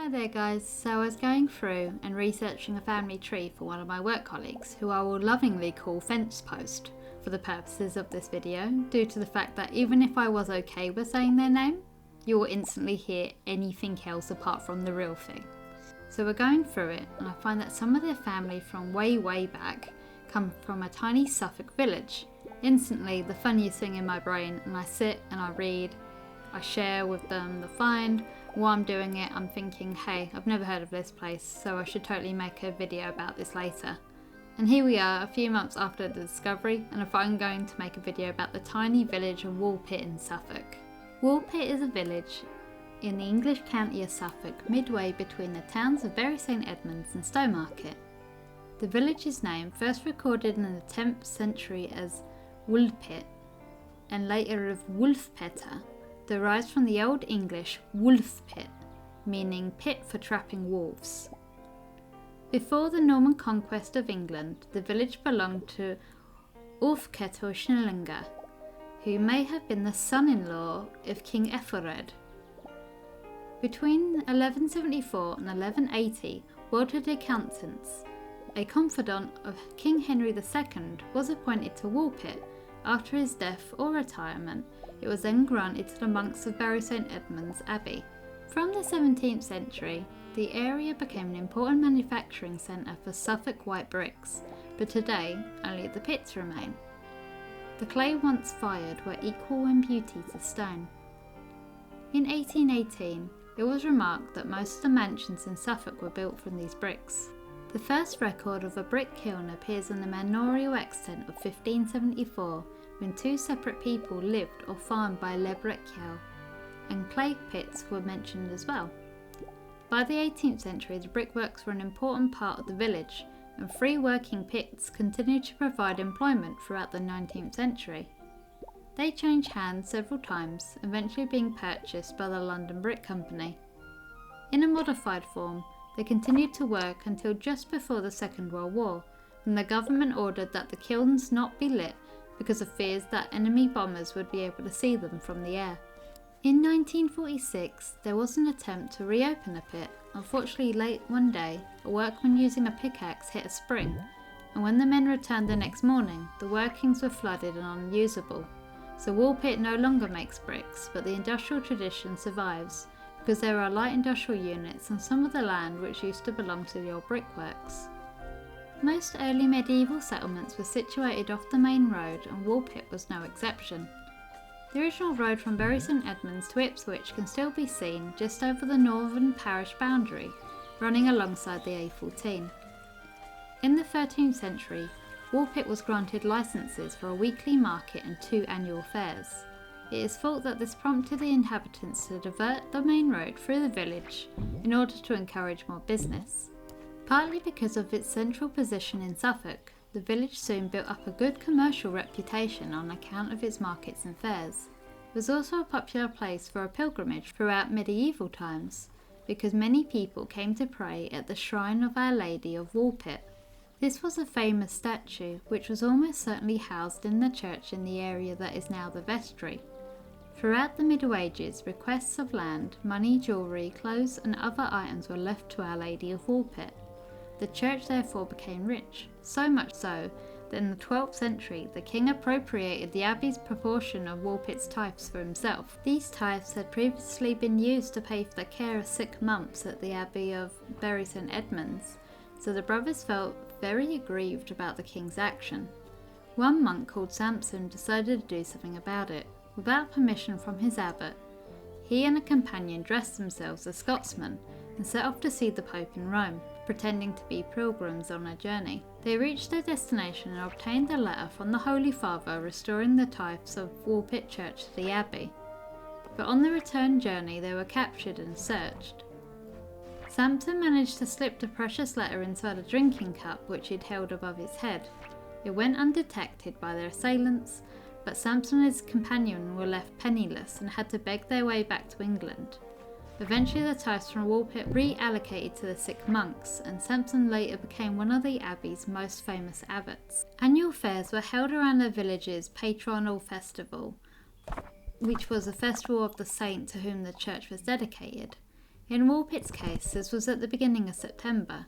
Hi there guys, so I was going through and researching a family tree for one of my work colleagues, who I will lovingly call Fence Post for the purposes of this video, due to the fact that even if I was okay with saying their name, you will instantly hear anything else apart from the real thing. So we're going through it, and I find that some of their family from way back come from a tiny Suffolk village. Instantly the funniest thing in my brain, and I sit and I read, I share with them the find. While I'm doing it, I'm thinking, hey, I've never heard of this place, so I should totally make a video about this later. And here we are, a few months after the discovery, and I'm going to make a video about the tiny village of Woolpit in Suffolk. Woolpit is a village in the English county of Suffolk, midway between the towns of Bury St Edmunds and Stowmarket. The village's name, first recorded in the 10th century as Woolpit, and later of Wolfpetter, derives from the Old English wolf pit, meaning pit for trapping wolves. Before the Norman conquest of England, the village belonged to Ulfketil Schnellinger, who may have been the son-in-law of King Ethelred. Between 1174 and 1180, Walter de Cantance, a confidant of King Henry II, was appointed to Woolpit. After his death or retirement, it was then granted to the monks of Bury St Edmunds Abbey. From the 17th century, the area became an important manufacturing centre for Suffolk white bricks, but today only the pits remain. The clay once fired were equal in beauty to stone. In 1818, it was remarked that most of the mansions in Suffolk were built from these bricks. The first record of a brick kiln appears in the manorial extant of 1574, when two separate people lived or farmed by Lebreckiel, and clay pits were mentioned as well. By the 18th century, the brickworks were an important part of the village, and free working pits continued to provide employment throughout the 19th century. They changed hands several times, eventually being purchased by the London Brick Company. In a modified form, they continued to work until just before the Second World War, when the government ordered that the kilns not be lit because of fears that enemy bombers would be able to see them from the air. In 1946, there was an attempt to reopen the pit. Unfortunately, late one day, a workman using a pickaxe hit a spring, and when the men returned the next morning, the workings were flooded and unusable. So Woolpit no longer makes bricks, but the industrial tradition survives, because there are light industrial units on some of the land which used to belong to the old brickworks. Most early medieval settlements were situated off the main road, and Woolpit was no exception. The original road from Bury St Edmunds to Ipswich can still be seen just over the northern parish boundary, running alongside the A14. In the 13th century, Woolpit was granted licences for a weekly market and 2 annual fairs. It is thought that this prompted the inhabitants to divert the main road through the village in order to encourage more business. Partly because of its central position in Suffolk, the village soon built up a good commercial reputation on account of its markets and fairs. It was also a popular place for a pilgrimage throughout medieval times, because many people came to pray at the shrine of Our Lady of Woolpit. This was a famous statue, which was almost certainly housed in the church in the area that is now the vestry. Throughout the Middle Ages, requests of land, money, jewellery, clothes and other items were left to Our Lady of Woolpit. The church therefore became rich, so much so that in the 12th century the king appropriated the abbey's proportion of Woolpit's tithes for himself. These tithes had previously been used to pay for the care of sick monks at the abbey of Bury St Edmunds, so the brothers felt very aggrieved about the king's action. One monk called Samson decided to do something about it. Without permission from his abbot, he and a companion dressed themselves as Scotsmen and set off to see the Pope in Rome, pretending to be pilgrims on a journey. They reached their destination and obtained a letter from the Holy Father restoring the tithes of Woolpit Church to the abbey. But on the return journey they were captured and searched. Samson managed to slip the precious letter inside a drinking cup which he'd held above his head. It went undetected by their assailants, but Samson and his companion were left penniless and had to beg their way back to England. Eventually the tithes from Woolpit reallocated to the sick monks, and Samson later became one of the abbey's most famous abbots. Annual fairs were held around the village's patronal festival, which was a festival of the saint to whom the church was dedicated. In Woolpit's case, this was at the beginning of September.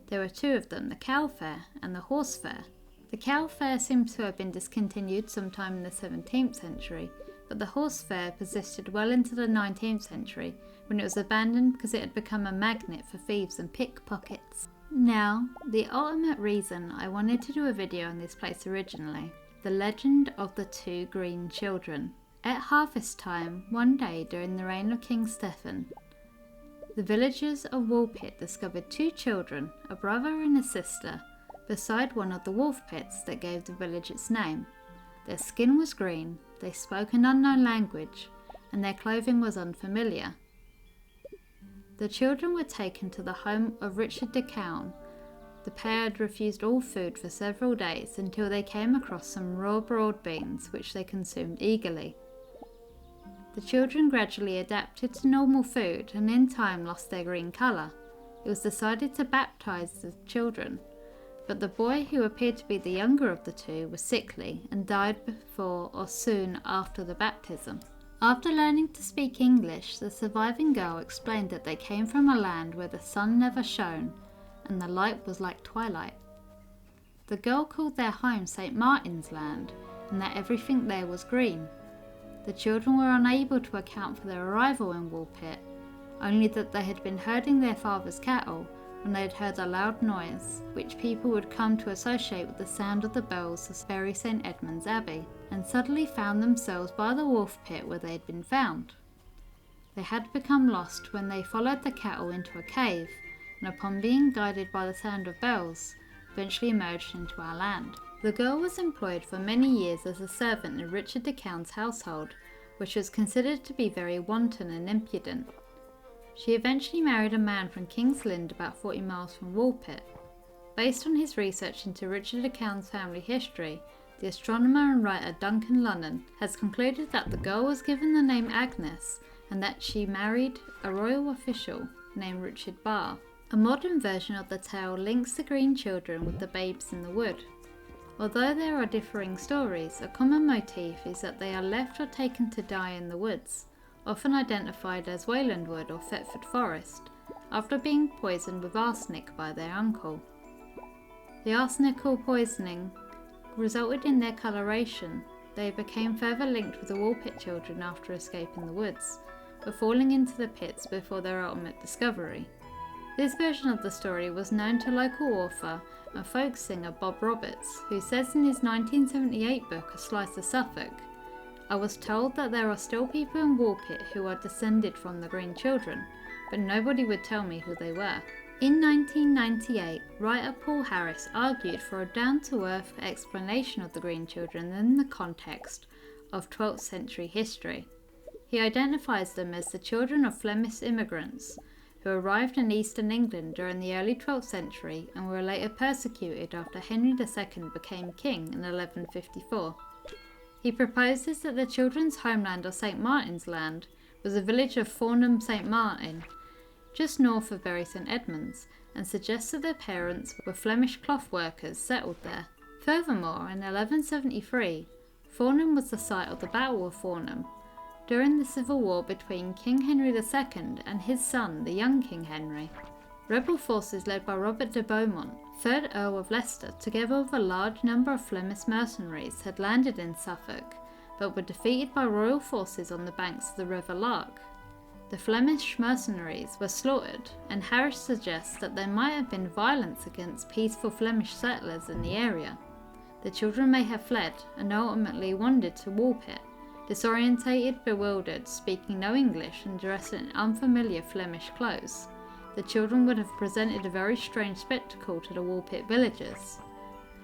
There were two of them, the cow fair and the horse fair. The cow fair seems to have been discontinued sometime in the 17th century, but the horse fair persisted well into the 19th century when it was abandoned because it had become a magnet for thieves and pickpockets. Now, the ultimate reason I wanted to do a video on this place originally, the legend of the two green children. At harvest time, one day during the reign of King Stephen, the villagers of Woolpit discovered two children, a brother and a sister, beside one of the wolf pits that gave the village its name. Their skin was green, they spoke an unknown language, and their clothing was unfamiliar. The children were taken to the home of Richard de Cown. The pair had refused all food for several days until they came across some raw broad beans which they consumed eagerly. The children gradually adapted to normal food and in time lost their green colour. It was decided to baptise the children, but the boy, who appeared to be the younger of the two, was sickly and died before or soon after the baptism. After learning to speak English, the surviving girl explained that they came from a land where the sun never shone and the light was like twilight. The girl called their home St. Martin's Land and that everything there was green. The children were unable to account for their arrival in Woolpit, only that they had been herding their father's cattle when they had heard a loud noise, which people would come to associate with the sound of the bells of Bury St. Edmund's Abbey, and suddenly found themselves by the wolf pit where they had been found. They had become lost when they followed the cattle into a cave, and upon being guided by the sound of bells, eventually emerged into our land. The girl was employed for many years as a servant in Richard de Cown's household, which was considered to be very wanton and impudent. She eventually married a man from King's Lynn, about 40 miles from Woolpit. Based on his research into Richard de Cown's family history, the astronomer and writer Duncan Lunnan has concluded that the girl was given the name Agnes and that she married a royal official named Richard Barr. A modern version of the tale links the green children with the babes in the wood. Although there are differing stories, a common motif is that they are left or taken to die in the woods, often identified as Wayland Wood or Thetford Forest, after being poisoned with arsenic by their uncle. The arsenical poisoning resulted in their coloration. They became further linked with the Woolpit children after escaping the woods, but falling into the pits before their ultimate discovery. This version of the story was known to local author and folk singer Bob Roberts, who says in his 1978 book A Slice of Suffolk, "I was told that there are still people in Woolpit who are descended from the Green Children, but nobody would tell me who they were." In 1998, writer Paul Harris argued for a down-to-earth explanation of the Green Children in the context of 12th century history. He identifies them as the children of Flemish immigrants who arrived in eastern England during the early 12th century and were later persecuted after Henry II became king in 1154. He proposes that the children's homeland of St. Martin's Land was the village of Farnham St. Martin, just north of Bury St. Edmunds, and suggests that their parents were Flemish cloth workers settled there. Furthermore, in 1173, Farnham was the site of the Battle of Farnham, during the civil war between King Henry II and his son, the young King Henry. Rebel forces led by Robert de Beaumont, 3rd Earl of Leicester, together with a large number of Flemish mercenaries, had landed in Suffolk, but were defeated by royal forces on the banks of the River Lark. The Flemish mercenaries were slaughtered, and Harris suggests that there might have been violence against peaceful Flemish settlers in the area. The children may have fled and ultimately wandered to Woolpit, disorientated, bewildered, speaking no English and dressed in unfamiliar Flemish clothes. The children would have presented a very strange spectacle to the Woolpit villagers.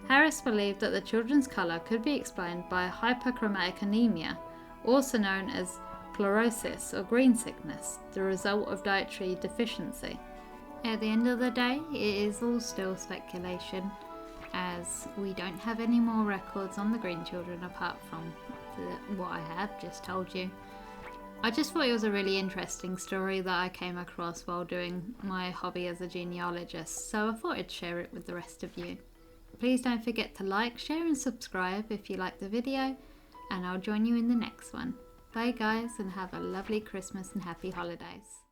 Harris believed that the children's colour could be explained by hyperchromatic anemia, also known as chlorosis or green sickness, the result of dietary deficiency. At the end of the day, it is all still speculation, as we don't have any more records on the Green Children apart from what I have just told you. I just thought it was a really interesting story that I came across while doing my hobby as a genealogist, so I thought I'd share it with the rest of you. Please don't forget to like, share and subscribe if you like the video, and I'll join you in the next one. Bye guys, and have a lovely Christmas and happy holidays.